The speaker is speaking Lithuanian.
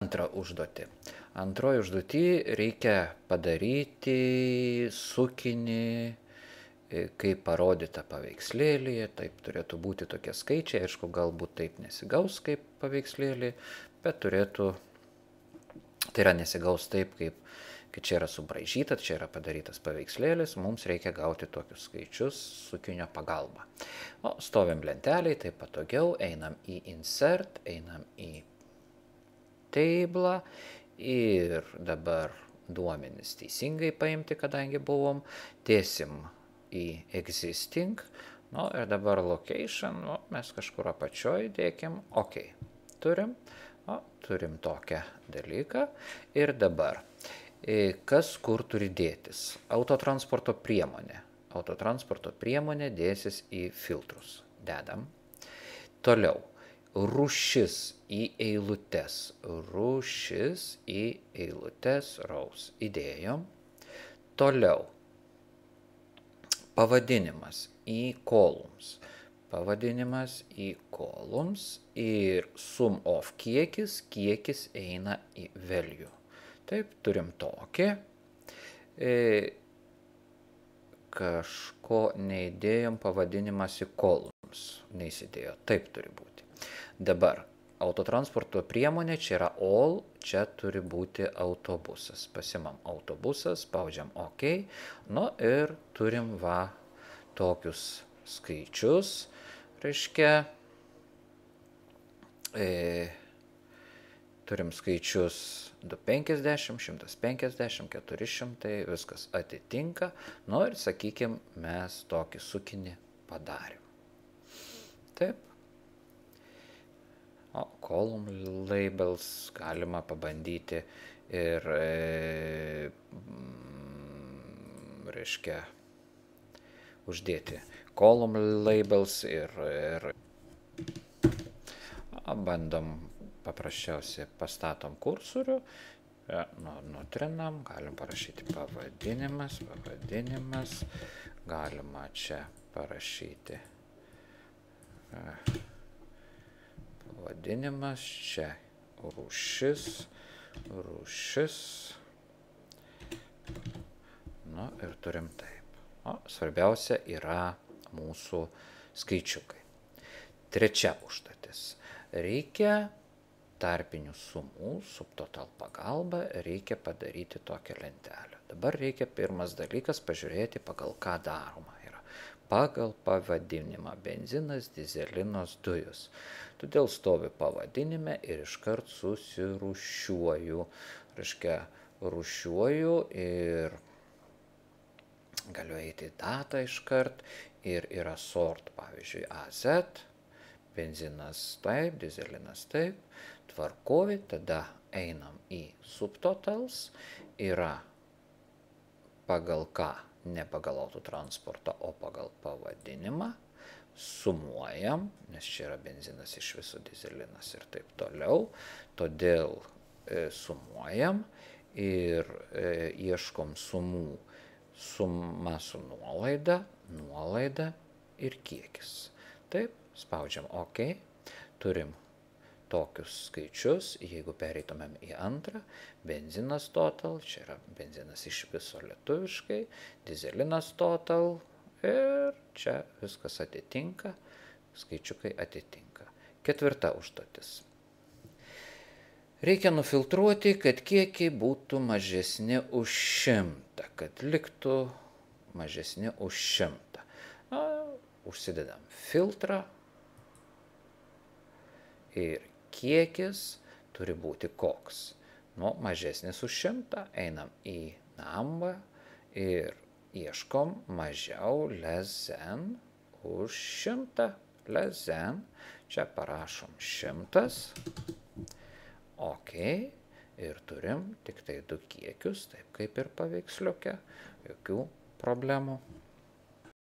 Antrą užduotį. Antroji užduotį reikia padaryti sukinį, kaip parodyta paveikslėlyje. Taip turėtų būti tokie skaičiai, aišku, galbūt taip nesigaus kaip paveikslėlį, bet turėtų, tai yra nesigaus taip, kaip čia yra subraižyta, čia yra padarytas paveikslėlis, mums reikia gauti tokius skaičius sukinio pagalba. O stovim lenteliai, tai patogiau, einam į Insert, einam į Table ir dabar duomenis teisingai paimti, kadangi buvom, dėsim į Existing, nu ir dabar Location, nu, mes kažkur apačioj dėkim, OK, turim tokią dalyką ir dabar. Kas kur turi dėtis? Autotransporto priemonė. Autotransporto priemonė dėsis į filtrus. Dedam. Toliau. Rūšis į eilutes. Rūšis į eilutes. Rows. Įdėjom. Toliau. Pavadinimas į columns. Pavadinimas į columns. Ir sum of kiekis. Kiekis eina į value. Taip, turim tokį. Kažko neįdėjom, pavadinimas į columns. Neįsidėjo. Taip turi būti. Dabar, autotransporto priemonė, čia yra all, čia turi būti autobusas. Pasimam autobusas, spaudžiam OK. Nu ir turim tokius skaičius. Reiškia, turim skaičius 250, 150, 400, viskas atitinka. Nu ir, sakykim, mes tokį sukinį padarėm. Taip. O column labels galima pabandyti ir, reiškia, uždėti column labels ir bandom paprasčiausiai pastatom kursorių, nutrinam, galim parašyti pavadinimas, galima čia parašyti pavadinimas, čia rūšis, nu ir turim taip. O svarbiausia yra mūsų skaičiukai. Trečia užduotis. Reikia tarpinių sumų, subtotal pagalba, reikia padaryti tokią lentelę. Dabar reikia pirmas dalykas pažiūrėti, pagal ką daroma yra. Pagal pavadinimą benzinas, dizelinos, dujos. Todėl stovi pavadinime ir iškart susirūšiuoju. Reiškia, rūšiuoju ir galiu eiti datą iškart ir yra sort, pavyzdžiui, AZ. Benzinas taip, dizelinas taip, tvarkovi, tada einam į subtotals, yra pagal ką, ne pagal autotransportą, o pagal pavadinimą, sumuojam, nes čia yra benzinas iš viso, dizelinas ir taip toliau, todėl sumuojam ir ieškom sumų, suma su nuolaida ir kiekis. Taip. Spaudžiam OK, turim tokius skaičius, jeigu pereitumėm į antrą, benzinas total, čia yra benzinas iš viso lietuviškai, dizelinas total ir čia viskas atitinka, skaičiukai atitinka. Ketvirta užduotis. Reikia nufiltruoti, kad kiekiai būtų mažesni už 100, kad liktų mažesni už 100. Užsidedam filtrą. Ir kiekis turi būti koks. Nu, mažesnis už 100, einam į number ir ieškom mažiau less than už 100. Less than, čia parašom 100. OK. Ir turim tik tai 2 kiekius, taip kaip ir paveiksliuke, jokių problemų.